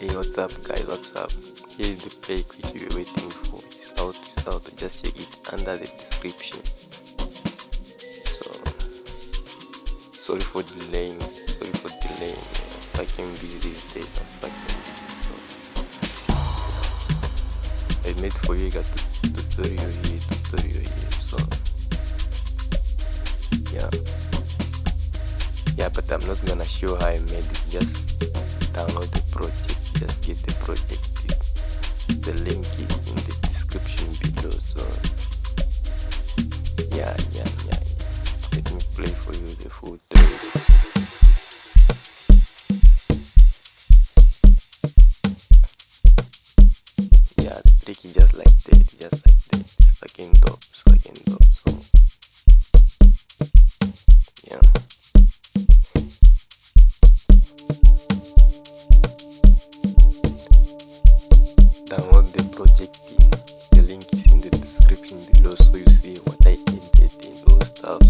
Hey, what's up guys, what's up? Here is the pack which you were waiting for. It's out. Just check it under the description. So sorry for delaying. Fucking busy these days. So I made for you guys tutorial here. So yeah, but I'm not gonna show how I made it. Just download the project. Just get the project. The link is in the description below. So yeah. Let me play for you the full track. Yeah, the trick is just like that. It's fucking dope. So yeah. Download the project. The link is in the description below, so you see what I edited in those stuff.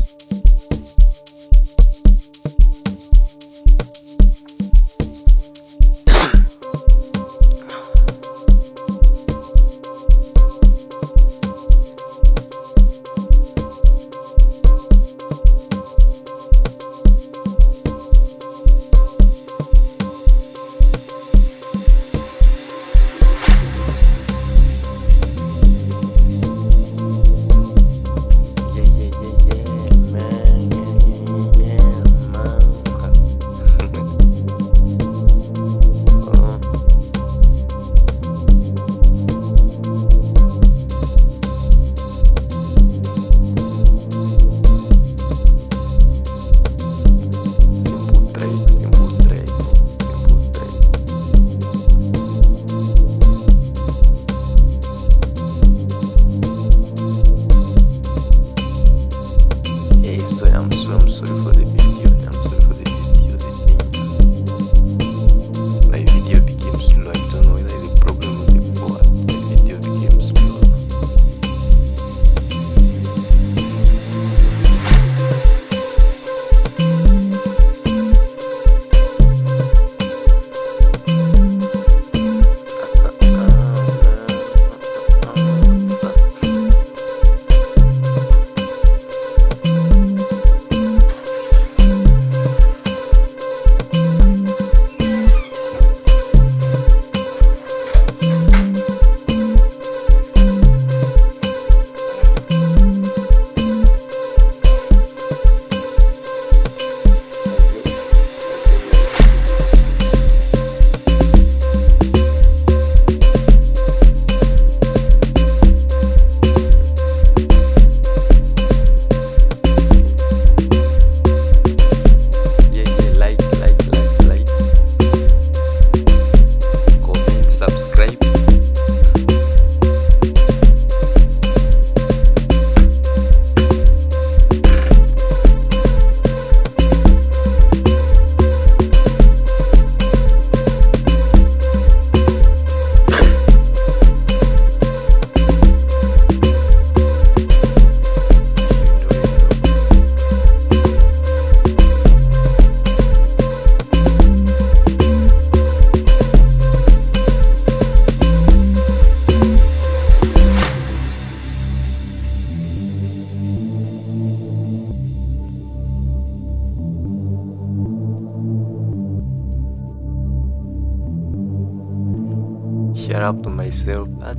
Shout out to myself at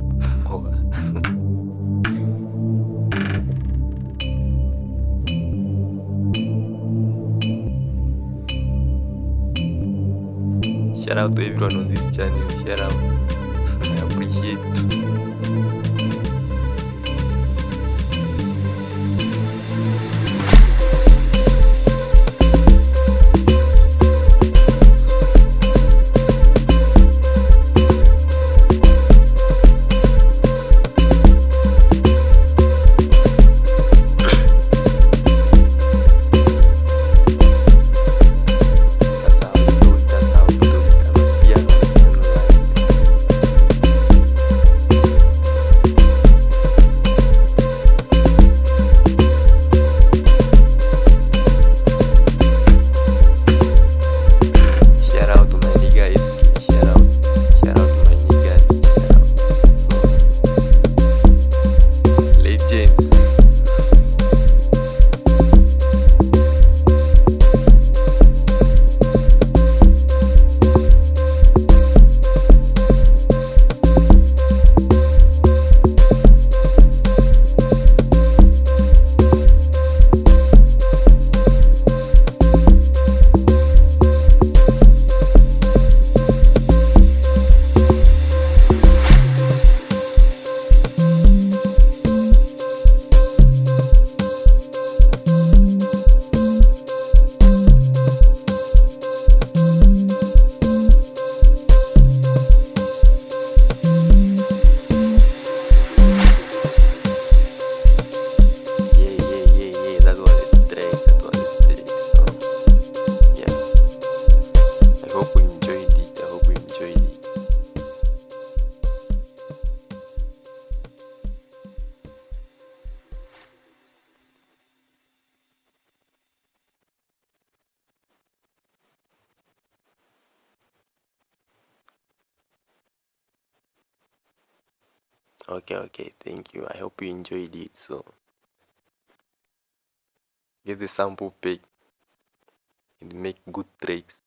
shout out to everyone on this channel. Shout out. I appreciate it. Okay, thank you. I hope you enjoyed it. So get the sample pack and make good tracks.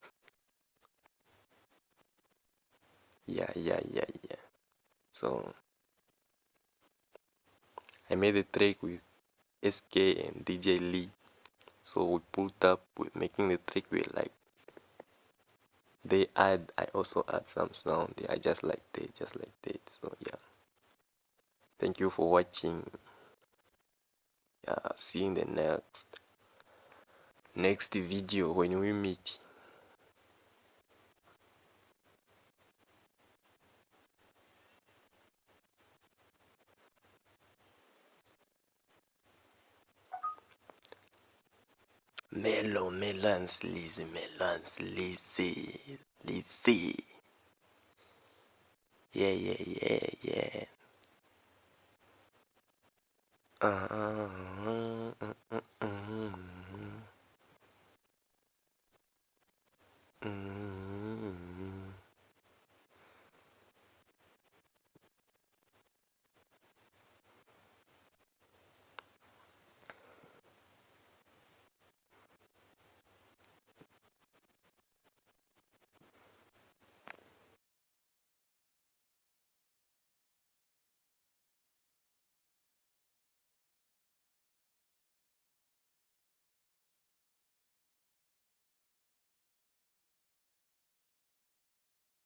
Yeah. So I made a track with SK and DJ Lee. So we pulled up with making the track with like I also add some sound. Yeah, just like that. So yeah. Thank you for watching. Yeah, see you in the next video when we meet. Melons, Lizzy. Yeah.